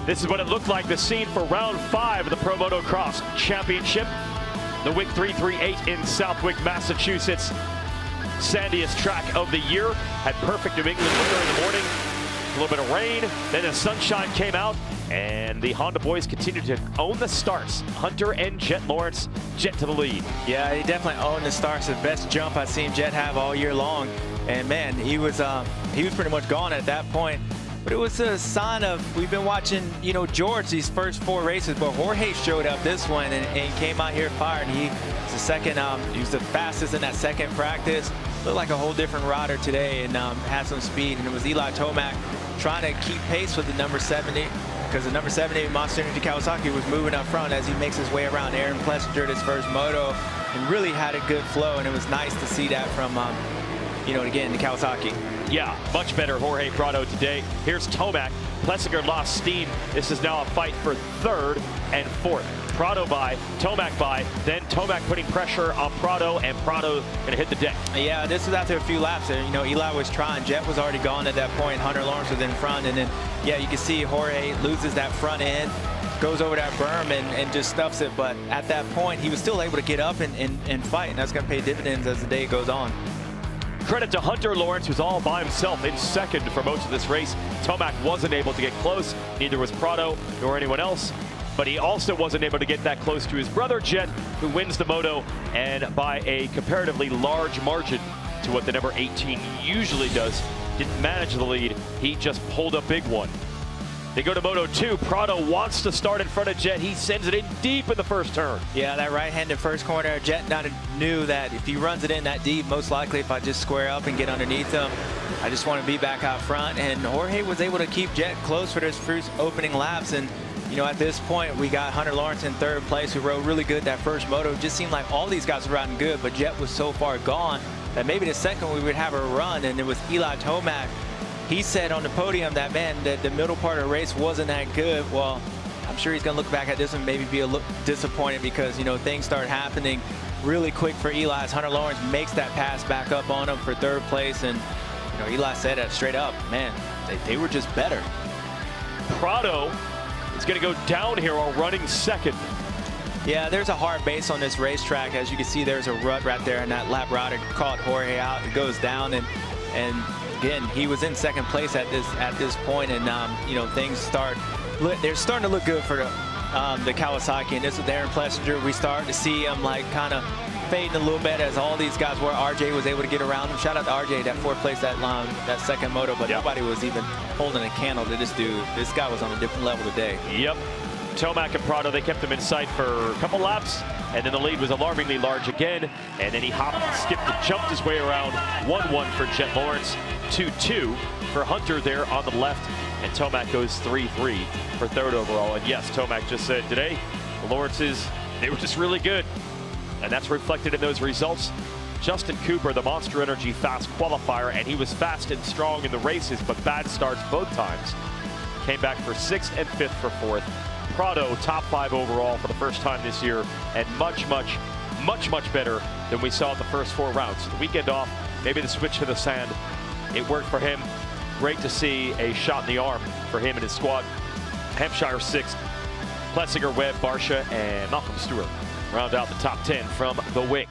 This is what it looked like, the scene for round 5 of the Pro Motocross Championship. The WIC 338 in Southwick, Massachusetts. Sandiest track of the year. Had perfect New England weather in the morning. A little bit of rain, then the sunshine came out, and the Honda boys continued to own the starts. Hunter and Jet Lawrence, Jet to the lead. Yeah, he definitely owned the starts. The best jump I've seen Jet have all year long. And man, he was pretty much gone at that point. But it was a sign of, we've been watching, George these first 4 races, but Jorge showed up this one and came out here fired. He was the second, he was the fastest in that second practice. Looked like a whole different rider today and had some speed. And it was Eli Tomac trying to keep pace with the number 70, because the number 70 Monster Energy Kawasaki was moving up front as he makes his way around Aaron Plessinger, his first moto, and really had a good flow. And it was nice to see that from, again, the Kawasaki. Yeah, much better Jorge Prado today. Here's Tomac. Plessinger lost steam. This is now a fight for 3rd and 4th. Prado by, Tomac by, then Tomac putting pressure on Prado, and Prado gonna hit the deck. Yeah, this was after a few laps there. Eli was trying. Jet was already gone at that point. Hunter Lawrence was in front, and then, yeah, you can see Jorge loses that front end, goes over that berm and just stuffs it. But at that point, he was still able to get up and fight, and that's gonna pay dividends as the day goes on. Credit to Hunter Lawrence, who's all by himself in second for most of this race. Tomac wasn't able to get close. Neither was Prado nor anyone else. But he also wasn't able to get that close to his brother Jet, who wins the moto, and by a comparatively large margin to what the number 18 usually does. Didn't manage the lead. He just pulled a big one. They go to Moto 2. Prado wants to start in front of Jet. He sends it in deep in the first turn. Yeah, that right-handed first corner. Jet knew that if he runs it in that deep, most likely if I just square up and get underneath him, I just want to be back out front. And Jorge was able to keep Jet close for his first opening laps. And, at this point, we got Hunter Lawrence in 3rd place, who rode really good that first moto. It just seemed like all these guys were riding good, but Jet was so far gone that maybe the second we would have a run, and it was Eli Tomac. He said on the podium that, man, that the middle part of the race wasn't that good. Well, I'm sure he's going to look back at this and maybe be a little disappointed because, things start happening really quick for Eli as Hunter Lawrence makes that pass back up on him for 3rd place. And, Eli said it straight up, man, they were just better. Prado is going to go down here while running 2nd. Yeah, there's a hard base on this racetrack. As you can see, there's a rut right there, and that lap rider caught Jorge out. It goes down, and again, he was in 2nd place at this point, and things they're starting to look good for the Kawasaki. And this is Aaron Plessinger. We started to see him kind of fading a little bit as all these guys were. RJ was able to get around him. Shout out to RJ, that 4th place that second moto, but nobody was even holding a candle to this dude. This guy was on a different level today. Yep. Tomac and Prado, they kept him in sight for a couple laps, and then the lead was alarmingly large again, and then he hopped, skipped, and jumped his way around. 1-1 for Jet Lawrence, 2-2 for Hunter there on the left, and Tomac goes 3-3 for 3rd overall. And yes, Tomac just said today, the Lawrences, they were just really good, and that's reflected in those results. Justin Cooper, the Monster Energy fast qualifier, and he was fast and strong in the races, but bad starts both times. Came back for 6th and 5th for 4th. Prado, top 5 overall for the first time this year, and much better than we saw at the first 4 rounds. The weekend off, maybe the switch to the sand, it worked for him. Great to see a shot in the arm for him and his squad. Hampshire 6th, Plessinger, Webb, Barsha, and Malcolm Stewart round out the top 10 from the WIC.